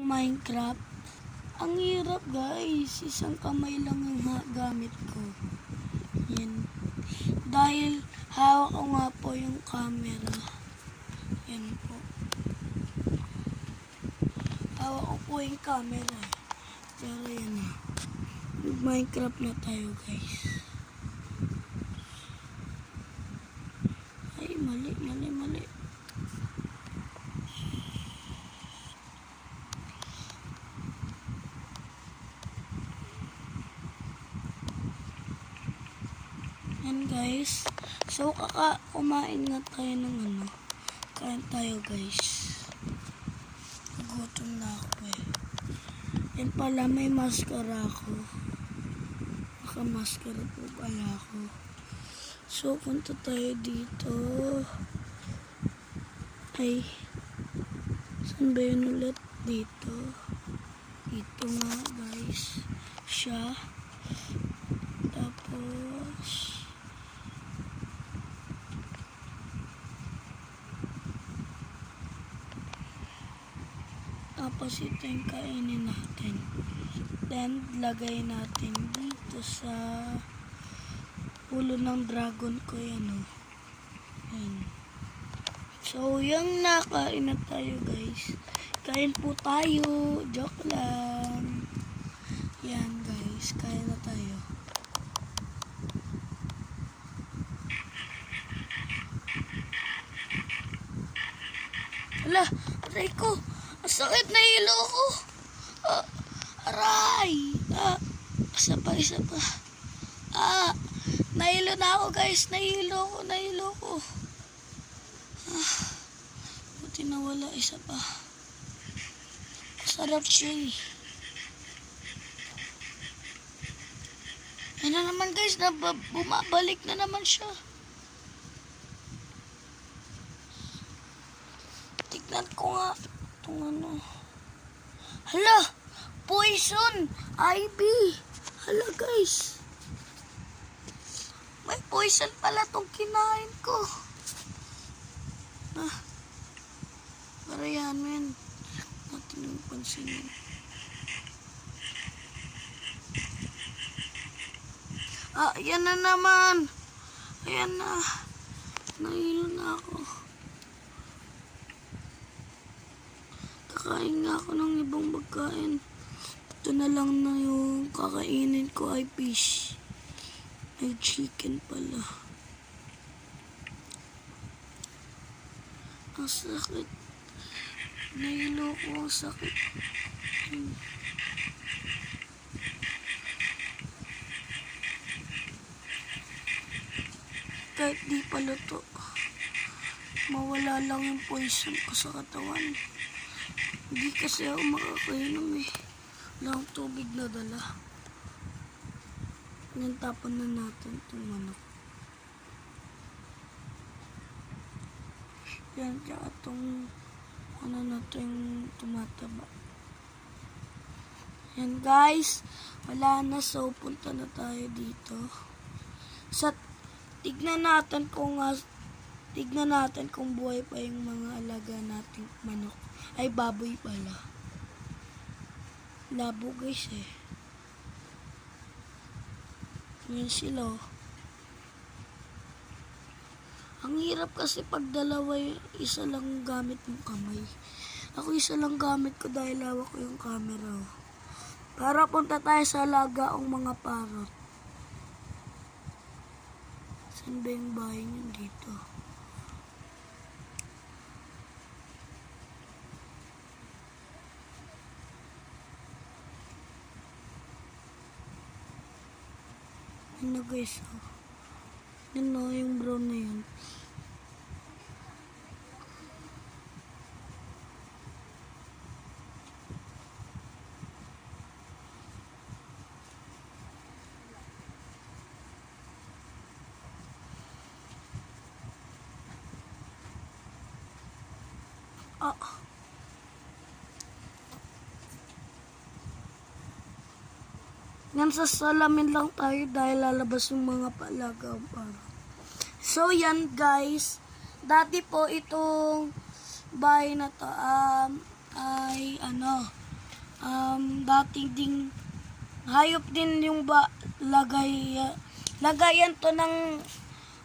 Minecraft. Ang hirap guys, isang kamay lang ang gamit ko. Yan. Dahil hawak ko nga po yung camera. Yan po. Hawak ko po yung camera. Pero yan na. Minecraft na tayo guys. Ay, mali. Yan guys. So, kumain na tayo ng kain tayo guys. Gutom na ako eh. Yan pala, may maskara ako. Naka-maskara po pala ako. So, punta tayo dito. Ay, saan ba yun ulit? Dito. Dito nga guys. Siya. Tapos, ito yung kainin natin. Then, lagay natin dito sa ulo ng dragon ko yan o. Yan. So, yung nakain na tayo guys. Kain po tayo. Joke lang. Yan guys. Kain na tayo. Hala, aray ko. Ang sakit na ilo ko. Aray. Isa pa. Nahilo na ako guys. Nahilo ko. Buti nawala. Isa pa. Sarap siya eh. Yan na naman guys. Bumabalik na naman siya. Tignan ko nga. Hala! Poison! Ivy! Hala guys! May poison pala tong kinain ko. Para yan men. Natin yung pansinin. Yan na naman. Ayan na. Nahilo na ako. Kakain nga ako ng ibang pagkain. Ito na lang na yung kakainin ko ay fish. Ay chicken pala. Ang sakit. Nahilo ko ang sakit. Kahit di pala to. Mawala lang yung poison ko sa katawan. Hindi kasi ako makakainom eh. Wala akong tubig na dala. Tapon na natin itong manok. Yan, tsaka itong na ito yung tumataba. Yan guys. Wala na, so punta na tayo dito. Tignan natin kung buhay pa yung mga alaga nating manok. Ay, baboy pala. Labo guys eh. Yan sila. Ang hirap kasi pag dalawa isa lang gamit ng kamay. Ako isa lang gamit ko dahil hawak ko yung camera. Para punta tayo sa alagaong mga parrot. Saan ba yung bahay niyo dito? Ano guys, yun o, yung brown na yun. Yan, sa salamin lang tayo dahil lalabas yung mga palaga. So, yan guys. Dati po itong bahay na to ay Dating ding hayop din yung lagayan to ng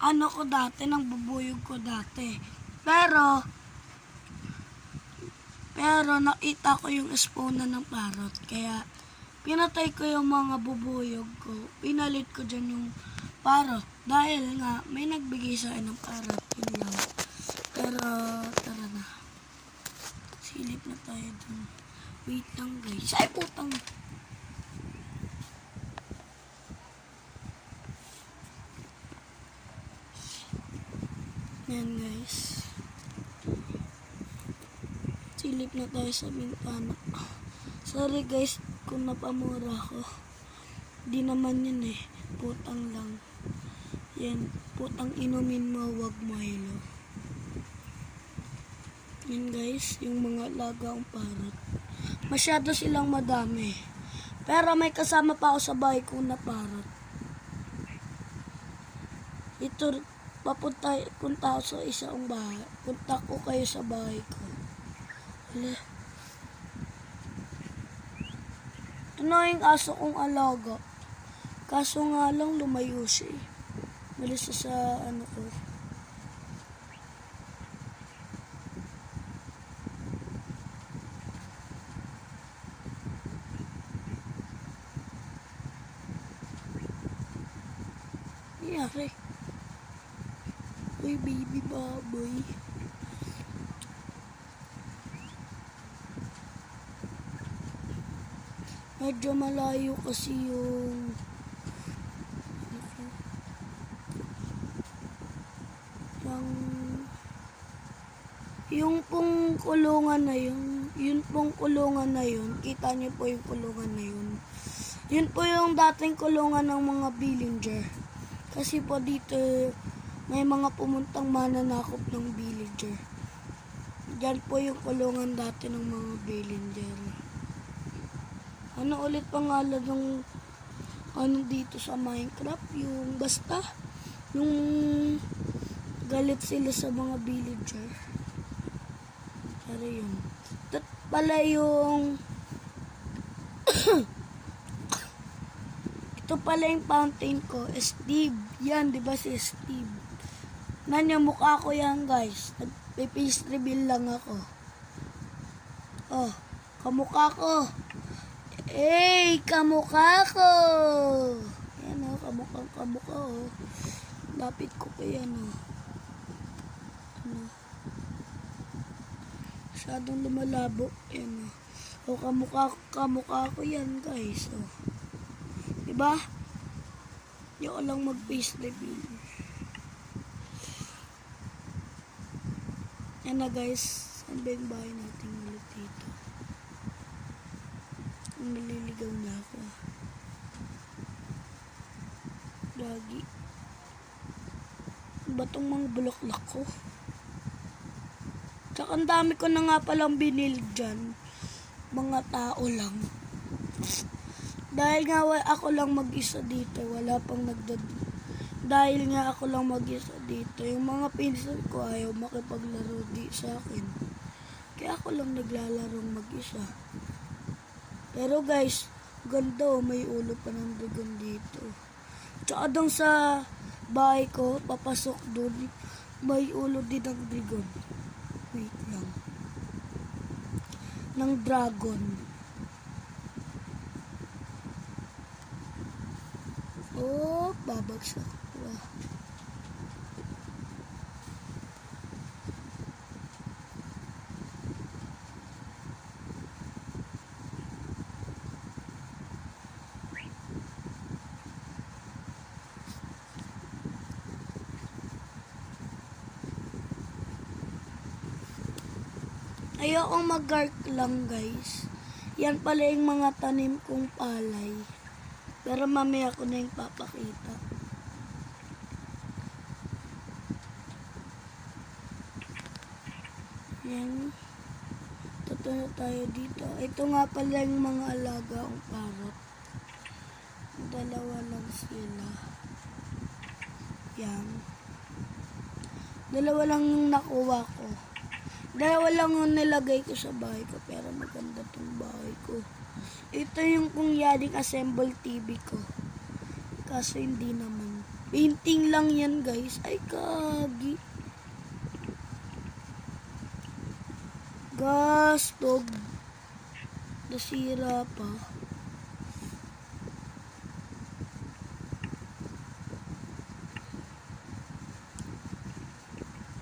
ano ko dati, ng bubuyog ko dati. Pero nakita ko yung espona ng parrot, kaya pinatay ko yung mga bubuyog ko. Pinalit ko dyan yung parrot dahil nga may nagbigay sa akin ng parrot, yun lang. Pero tara na, silip na tayo dun. Wait lang guys, ay putang. Yan guys, silip na tayo sa bintana. Sorry guys kung napamura ko, di naman yun eh, putang lang. Yan, putang inumin mo, wag mo hilo. Yan guys, yung mga lagaong parrot. Masyado silang madami. Pero may kasama pa ako sa bahay ko na parrot. Ito, punta ako sa isang bahay. Punta ko kayo sa bahay ko. Hala. Ito na yung aso kong alaga. Kaso nga lang lumayo siya eh. Malis sa ano ko. Nangyari. Uy, baby baboy. Medyo malayo kasi yung pong kulungan na yun pong kulungan na yun, kita niyo po yung kulungan na yun po yung dating kulungan ng mga villager. Kasi po dito may mga pumuntang mananakop ng villager. Diyan po yung kulungan dati ng mga villager. Ano ulit pangalan ng ano dito sa Minecraft? Yung basta yung galit sila sa mga villager. Pero yun. Ito pala yung ito pala yung fountain ko, Steve. Yan, di ba si Steve? Yung mukha ko yan, guys. Nagpe-face reveal lang ako. Oh, kamukha ko. Hey, kamukha ko. Yan oh, kamukha oh. Lapit ko pa yan oh. Ano? Masyadong lumalabo. Yan oh. Oh, kamukha ko yan, guys. Oh. Diba? Hindi ko lang mag-face reveal. Yan na guys, saan ba yung bahay natin ulit dito? Naliligaw na ako. Lagi. Ba itong mga bulaklak ko? Tsaka ang dami ko na nga palang binil dyan. Mga tao lang. Dahil nga ako lang mag-isa dito, wala pang dahil nga ako lang mag-isa dito, yung mga pinsan ko ayaw makipaglaro sa akin. Kaya ako lang naglalarong mag-isa. Pero guys, ganda oh, may ulo pa ng dragon dito. Tsaka doon sa bahay ko, papasok doon, may ulo din ng dragon. Wait lang. Ng dragon. Oh, babagsak. Wow. Ayokong mag-gark lang guys. Yan pala yung mga tanim kong palay. Pero mamaya ko na yung papakita. Yan. Tutunod tayo dito. Ito nga pala yung mga alaga kong parrot. Dalawa lang sila. Yan. Dalawa lang yung nakuha ko. Dalawa lang yung nilagay ko sa bahay ko. Pero maganda tong bahay ko. Ito yung kung yaring assemble TV ko. Kaso hindi naman. Painting lang yan guys. Ay kagi. Gastog. Nasira pa.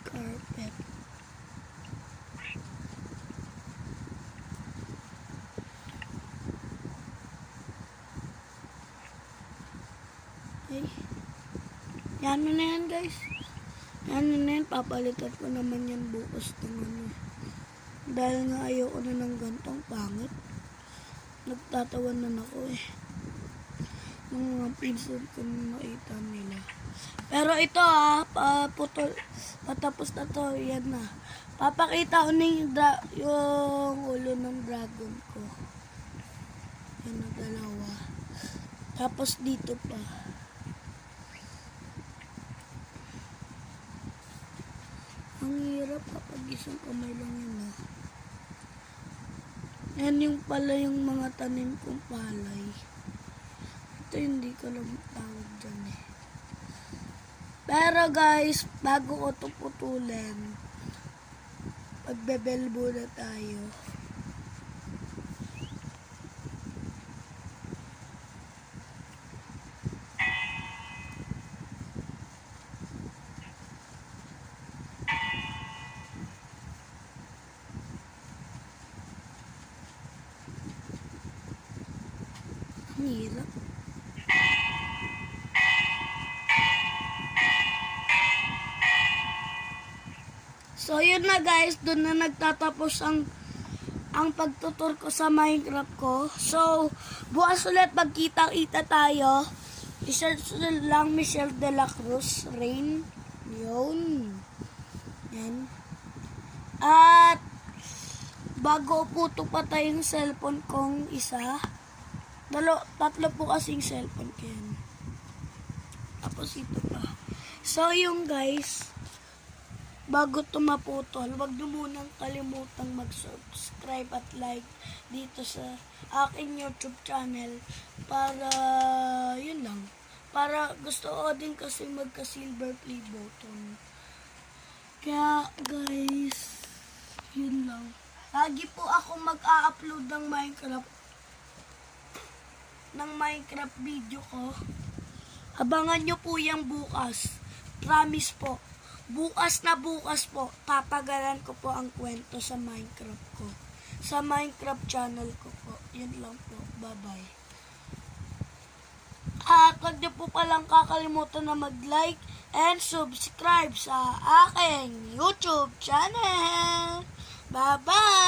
Carpet. Ay. Yan na yan guys. Yan na yan. Papalitan ko naman yan bukas ng ano. Dahil nga ayoko na ng gantong pangit. Nagtatawanan ako eh. Ng mga pinsan ko makita nila. Pero ito patapos na to. Yan na. Papakita ko na yung ulo ng dragon ko. Yan na dalawa. Tapos dito pa. Ang hirap kapag isang kamay lang yun. Yan yung pala yung mga tanim kong palay. Ito hindi ko lang tawag dyan eh. Pero guys, bago ko ito putulin, magbebel muna tayo. Ang hirap. So yun na guys, doon na nagtatapos ang pagtutur ko sa Minecraft ko. So bukas ulit magkita-kita tayo. I-search lang Michelle de la Cruz Rain. Yun. Yan. At bago po ito patay yung cellphone kong isa. Tatlo po kasing cellphone ko yan. Tapos ito pa. So yung guys, bago ito maputol, wag nyo munang kalimutang mag-subscribe at like dito sa aking YouTube channel para yun lang. Para gusto ko din kasi magka-silver play button. Kaya guys, yun lang. Lagi po ako mag-a-upload ng Minecraft video ko. Abangan nyo po yung bukas. Promise po. Bukas po, papagalan ko po ang kwento sa Minecraft ko. Sa Minecraft channel ko po. Yun lang po. Bye-bye. At huwag nyo po palang kakalimutan na mag-like and subscribe sa aking YouTube channel. Bye-bye!